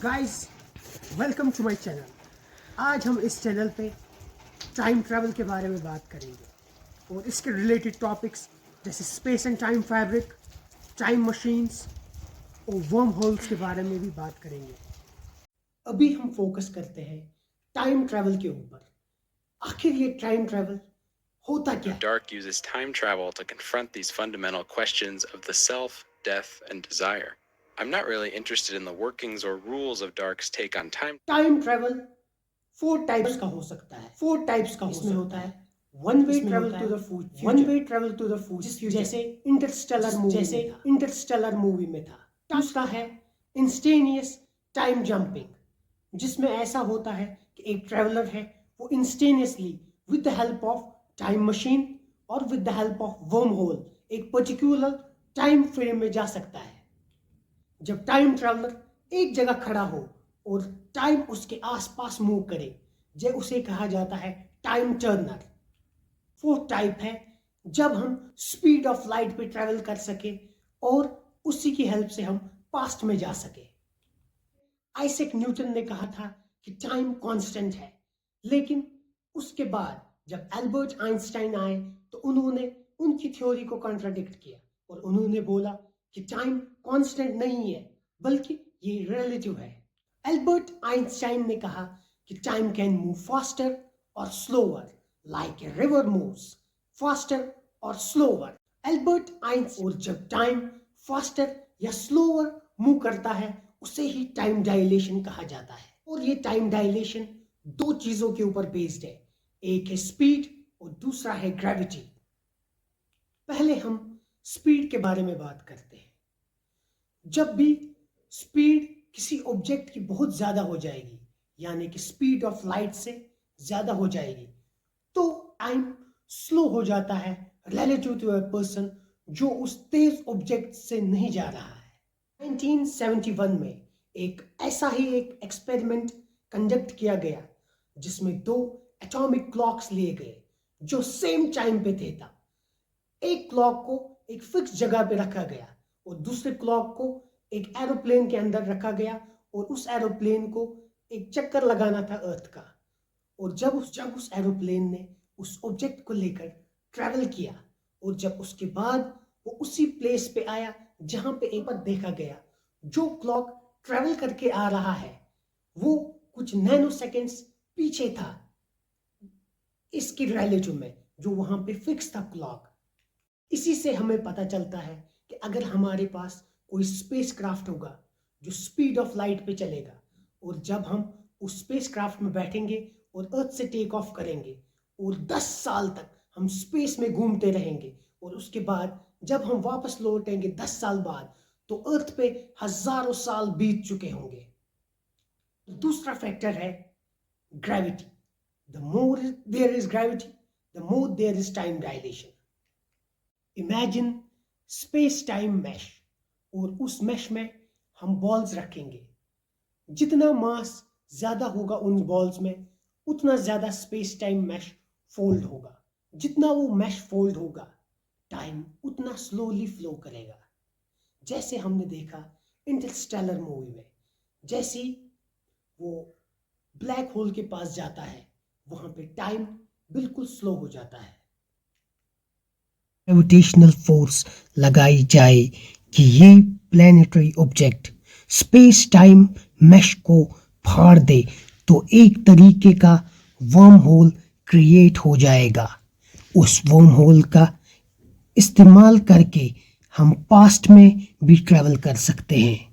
Guys, welcome to my channel. आज हम इस चैनल पे टाइम ट्रैवल के बारे में बात करेंगे और इसके रिलेटेड टॉपिक्स जैसे space and time fabric, time machines और वर्म होल्स के बारे में भी बात करेंगे। अभी हम फोकस करते हैं टाइम ट्रैवल के ऊपर। आखिर ये टाइम ट्रैवल होता क्या है? Dark uses time travel to confront these fundamental questions of the self, death, and desire. I'm not really interested in the workings or rules of Dark's take on time. Time travel 4 types का हो सकता है। 4 types का इसमें होता है one way travel to the future, one way travel to the future जैसे Interstellar movie में था। दूसरा है इंस्टेनियस टाइम जंपिंग, जिसमें ऐसा होता है कि एक ट्रैवलर है, वो instantaneously with the help of time machine और with the help of worm hole एक पर्टिकुलर टाइम फ्रेम में जा सकता है। जब टाइम ट्रैवलर एक जगह खड़ा हो और टाइम उसके आसपास मूव करे, जब उसे कहा जाता है टाइम टर्नर। फोर्थ टाइप है जब हम स्पीड ऑफ लाइट पे ट्रैवल कर सके और उसी की हेल्प से हम पास्ट में जा सके। आइजैक न्यूटन ने कहा था कि टाइम कांस्टेंट है, लेकिन उसके बाद जब एल्बर्ट आइंस्टाइन आए तो उन्होंने उनकी थ्योरी को कॉन्ट्राडिक्ट किया और उन्होंने बोला कि टाइम कांस्टेंट नहीं है, बल्कि ये रिलेटिव है। एल्बर्ट आइंस्टाइन ने कहा कि टाइम कैन मूव फास्टर और slower like a river moves faster और स्लोअर। एल्बर्ट आइंस्टाइन, और जब टाइम फास्टर या स्लोअर मूव करता है उसे ही टाइम डायलेशन कहा जाता है। और ये टाइम डायलेशन दो चीजों के ऊपर बेस्ड है, एक है स्पीड और दूसरा है ग्रेविटी। पहले हम स्पीड के बारे में बात करते हैं। जब भी स्पीड किसी ऑब्जेक्ट की बहुत ज्यादा हो जाएगी, यानी कि स्पीड ऑफ लाइट से ज्यादा हो जाएगी, तो टाइम स्लो हो जाता है रिलेटिव टू अ पर्सन जो उस तेज ऑब्जेक्ट से नहीं जा रहा है। 1971 में एक एक्सपेरिमेंट कंडक्ट किया गया जिसमें दो एटॉमिक क्लॉक्स लिए गए जो सेम टाइम पे थे। था एक क्लॉक को एक फिक्स जगह पे रखा गया और दूसरे क्लॉक को एक एरोप्लेन के अंदर रखा गया और उस एरोप्लेन को एक चक्कर लगाना था अर्थ का। और जब उस एरोप्लेन ने उस ऑब्जेक्ट को लेकर ट्रैवल किया और जब उसके बाद वो उसी प्लेस पे आया जहां पे एक बार देखा गया जो क्लॉक ट्रैवल करके आ रहा है वो कुछ नैनो सेकेंड्स पीछे था इसकी रिलेटिव में, जो वहां पे फिक्स था क्लॉक। इसी से हमें पता चलता है कि अगर हमारे पास कोई स्पेसक्राफ्ट होगा जो स्पीड ऑफ लाइट पे चलेगा और जब हम उस स्पेसक्राफ्ट में बैठेंगे और अर्थ से टेक ऑफ करेंगे और 10 साल तक हम स्पेस में घूमते रहेंगे और उसके बाद जब हम वापस लौटेंगे 10 साल बाद तो अर्थ पे हजारों साल बीत चुके होंगे। दूसरा फैक्टर है gravity. The more there is gravity, the more there is time dilation. Imagine space time mesh, और उस मैश में हम बॉल्स रखेंगे। जितना मास ज्यादा होगा उन बॉल्स में उतना ज्यादा स्पेस टाइम मैश फोल्ड होगा। जितना वो मैश फोल्ड होगा टाइम उतना स्लोली फ्लो करेगा। जैसे हमने देखा इंटरस्टेलर मूवी में, जैसे वो ब्लैक होल के पास जाता है वहां पे टाइम बिल्कुल स्लो हो जाता है। ग्रेविटेशनल फोर्स लगाई जाए कि ये planetary object space time mesh को फाड़ दे तो एक तरीके का वर्म होल क्रिएट हो जाएगा। उस वर्म होल का इस्तेमाल करके हम पास्ट में भी ट्रैवल कर सकते हैं।